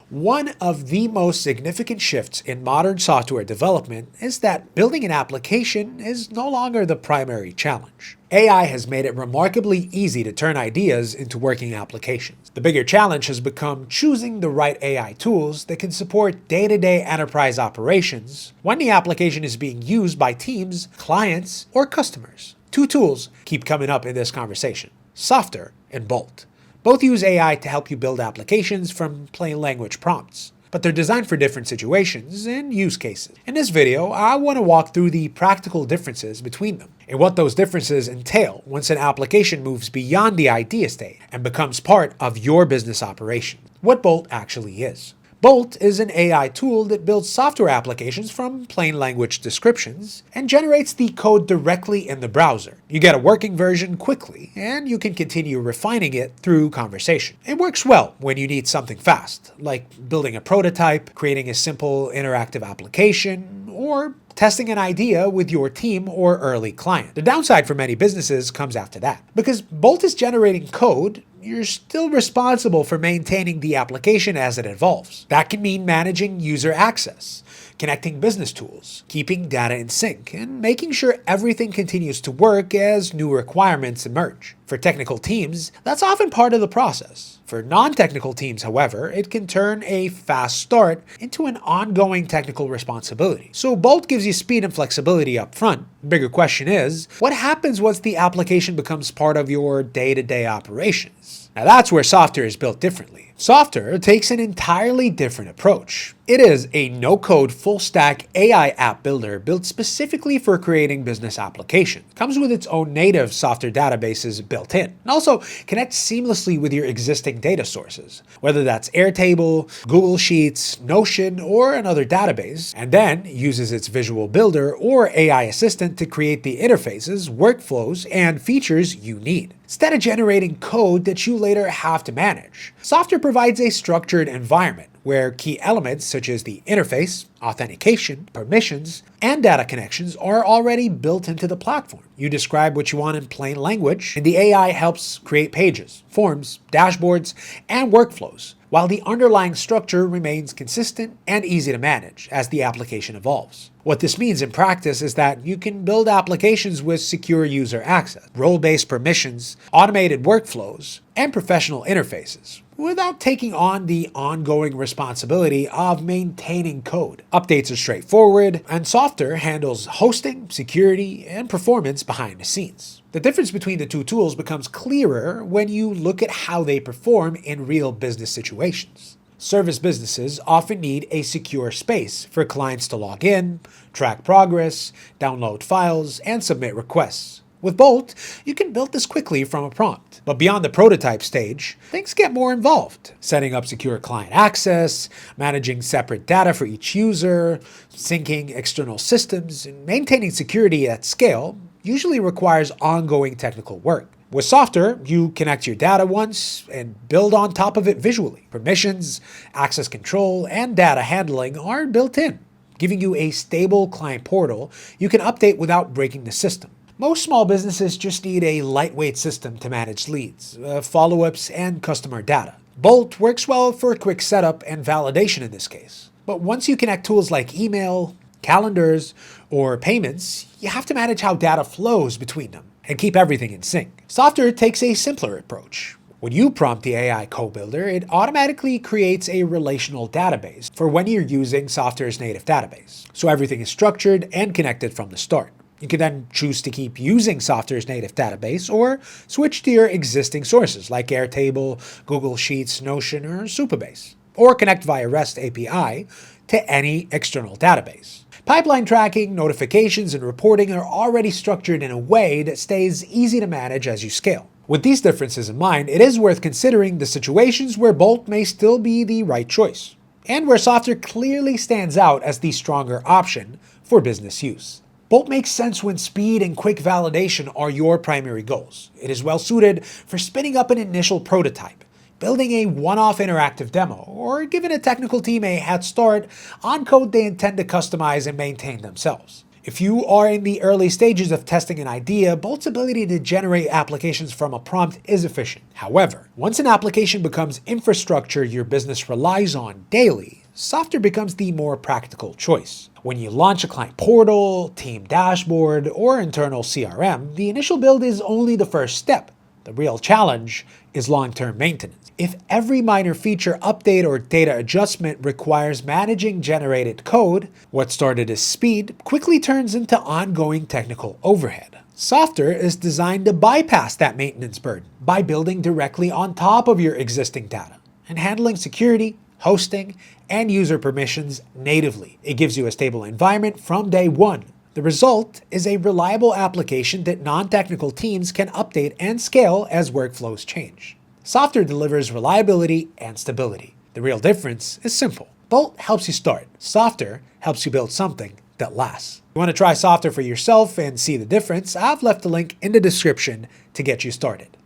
One of the most significant shifts in modern software development is that building an application is no longer the primary challenge. AI has made it remarkably easy to turn ideas into working applications. The bigger challenge has become choosing the right AI tools that can support day-to-day enterprise operations when the application is being used by teams, clients, or customers. Two tools keep coming up in this conversation: Softr and Bolt. Both use AI to help you build applications from plain language prompts, but they're designed for different situations and use cases. In this video, I want to walk through the practical differences between them and what those differences entail once an application moves beyond the idea state and becomes part of your business operation. What Bolt actually is. Bolt is an AI tool that builds software applications from plain language descriptions and generates the code directly in the browser. You get a working version quickly, and you can continue refining it through conversation. It works well when you need something fast, like building a prototype, creating a simple interactive application, or testing an idea with your team or early client. The downside for many businesses comes after that. Because Bolt is generating code, you're still responsible for maintaining the application as it evolves. That can mean managing user access, connecting business tools, keeping data in sync, and making sure everything continues to work as new requirements emerge. For technical teams, that's often part of the process. For non-technical teams, however, it can turn a fast start into an ongoing technical responsibility. So Bolt gives you speed and flexibility up front. The bigger question is, what happens once the application becomes part of your day-to-day operations? Now that's where Softr is built differently. Softr takes an entirely different approach. It is a no-code, full-stack AI app builder built specifically for creating business applications. It comes with its own native Softr databases built in, and also connects seamlessly with your existing data sources, whether that's Airtable, Google Sheets, Notion, or another database, and then uses its visual builder or AI assistant to create the interfaces, workflows, and features you need, instead of generating code that you later have to manage. Softr provides a structured environment where key elements such as the interface, authentication, permissions, and data connections are already built into the platform. You describe what you want in plain language, and the AI helps create pages, forms, dashboards, and workflows, while the underlying structure remains consistent and easy to manage as the application evolves. What this means in practice is that you can build applications with secure user access, role-based permissions, automated workflows, and professional interfaces, without taking on the ongoing responsibility of maintaining code. Updates are straightforward, and Softr handles hosting, security, and performance behind the scenes. The difference between the two tools becomes clearer when you look at how they perform in real business situations. Service businesses often need a secure space for clients to log in, track progress, download files, and submit requests. With Bolt, you can build this quickly from a prompt. But beyond the prototype stage, things get more involved. Setting up secure client access, managing separate data for each user, syncing external systems, and maintaining security at scale usually requires ongoing technical work. With Softr, you connect your data once and build on top of it visually. Permissions, access control, and data handling are built in, giving you a stable client portal you can update without breaking the system. Most small businesses just need a lightweight system to manage leads, follow-ups, and customer data. Bolt works well for quick setup and validation in this case. But once you connect tools like email, calendars, or payments, you have to manage how data flows between them and keep everything in sync. Softr takes a simpler approach. When you prompt the AI co-builder, it automatically creates a relational database for when you're using Softr's native database. So everything is structured and connected from the start. You can then choose to keep using Softr's native database or switch to your existing sources like Airtable, Google Sheets, Notion, or Supabase, or connect via REST API to any external database. Pipeline tracking, notifications, and reporting are already structured in a way that stays easy to manage as you scale. With these differences in mind, it is worth considering the situations where Bolt may still be the right choice, and where Softr clearly stands out as the stronger option for business use. Bolt makes sense when speed and quick validation are your primary goals. It is well suited for spinning up an initial prototype, building a one-off interactive demo, or giving a technical team a head start on code they intend to customize and maintain themselves. If you are in the early stages of testing an idea, Bolt's ability to generate applications from a prompt is efficient. However, once an application becomes infrastructure your business relies on daily, Softr becomes the more practical choice. When you launch a client portal, team dashboard, or internal CRM, the initial build is only the first step. The real challenge is long-term maintenance. If every minor feature update or data adjustment requires managing generated code, what started as speed quickly turns into ongoing technical overhead. Softr is designed to bypass that maintenance burden by building directly on top of your existing data and handling security, hosting, and user permissions natively. It gives you a stable environment from day one. The result is a reliable application that non-technical teams can update and scale as workflows change. Softr delivers reliability and stability. The real difference is simple. Bolt helps you start. Softr helps you build something that lasts. If you want to try Softr for yourself and see the difference, I've left a link in the description to get you started.